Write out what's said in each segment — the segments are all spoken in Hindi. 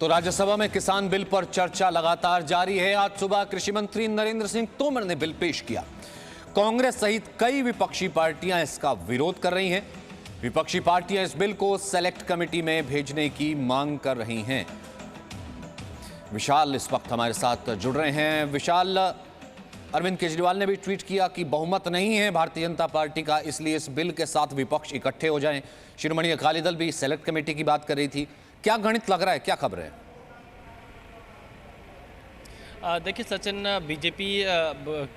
तो राज्यसभा में किसान बिल पर चर्चा लगातार जारी है। आज सुबह कृषि मंत्री नरेंद्र सिंह तोमर ने बिल पेश किया। कांग्रेस सहित कई विपक्षी पार्टियां इसका विरोध कर रही हैं। विपक्षी पार्टियां इस बिल को सेलेक्ट कमेटी में भेजने की मांग कर रही हैं। विशाल इस वक्त हमारे साथ जुड़ रहे हैं। विशाल, अरविंद केजरीवाल ने भी ट्वीट किया कि बहुमत नहीं है भारतीय जनता पार्टी का, इसलिए इस बिल के साथ विपक्ष इकट्ठे हो जाएं। शिरोमणि अकाली दल भी सेलेक्ट कमेटी की बात कर रही थी। क्या गणित लग रहा है, क्या खबर है? देखिए सचिन, बीजेपी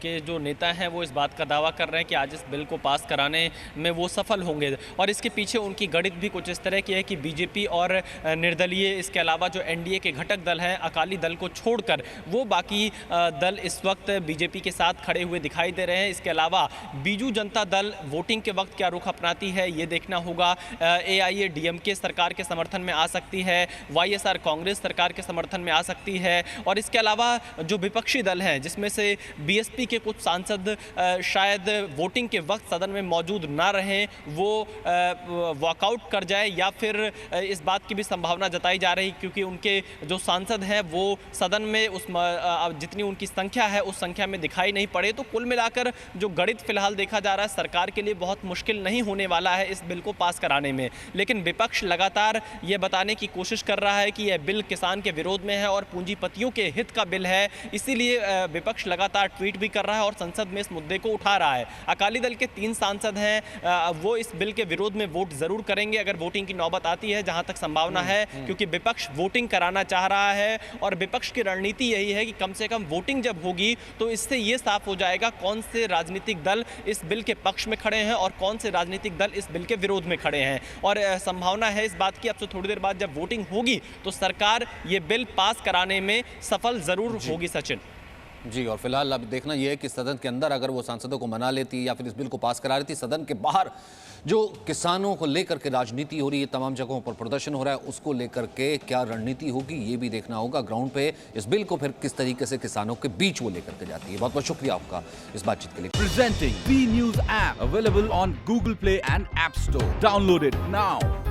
के जो नेता हैं वो इस बात का दावा कर रहे हैं कि आज इस बिल को पास कराने में वो सफल होंगे, और इसके पीछे उनकी गणित भी कुछ इस तरह की है कि बीजेपी और निर्दलीय, इसके अलावा जो एनडीए के घटक दल हैं अकाली दल को छोड़कर, वो बाकी दल इस वक्त बीजेपी के साथ खड़े हुए दिखाई दे रहे हैं। इसके अलावा बीजू जनता दल वोटिंग के वक्त क्या रुख अपनाती है ये देखना होगा। AIADMK सरकार के समर्थन में आ सकती है, YSR कांग्रेस सरकार के समर्थन में आ सकती है, और इसके अलावा जो विपक्षी दल हैं जिसमें से BSP के कुछ सांसद शायद वोटिंग के वक्त सदन में मौजूद ना रहें, वो वॉकआउट कर जाए, या फिर इस बात की भी संभावना जताई जा रही क्योंकि उनके जो सांसद हैं वो सदन में उस जितनी उनकी संख्या है उस संख्या में दिखाई नहीं पड़े। तो कुल मिलाकर जो गणित फिलहाल देखा जा रहा है, सरकार के लिए बहुत मुश्किल नहीं होने वाला है इस बिल को पास कराने में। लेकिन विपक्ष लगातार ये बताने की कोशिश कर रहा है कि यह बिल किसान के विरोध में है और पूंजीपतियों के हित का बिल है, इसीलिए विपक्ष लगातार ट्वीट भी कर रहा है और संसद में इस मुद्दे को उठा रहा है। अकाली दल के 3 सांसद हैं, वो इस बिल के विरोध में वोट जरूर करेंगे अगर वोटिंग की नौबत आती है, जहां तक संभावना है, क्योंकि विपक्ष वोटिंग कराना चाह रहा है और विपक्ष की रणनीति यही है कि कम से कम वोटिंग जब होगी तो इससे ये साफ हो जाएगा कौन से राजनीतिक दल इस बिल के पक्ष में खड़े हैं और कौन से राजनीतिक दल इस बिल के विरोध में खड़े हैं। और संभावना है इस बात की, अब से थोड़ी देर बाद जब वोटिंग होगी तो सरकार ये बिल पास कराने में सफल जरूर होगी। सचिन जी, और फिलहाल अब देखना यह है कि सदन के अंदर अगर वो सांसदों को मना लेती या फिर इस बिल को पास करा लेती, सदन के बाहर जो किसानों को लेकर के राजनीति हो रही है, तमाम जगहों पर प्रदर्शन हो रहा है, उसको लेकर के क्या रणनीति होगी ये भी देखना होगा। ग्राउंड पे इस बिल को फिर किस तरीके से किसानों के बीच वो लेकर के जाती है। बहुत बहुत शुक्रिया आपका इस बातचीत के लिए। Presenting B News app available on Google Play and App Store. Download it now.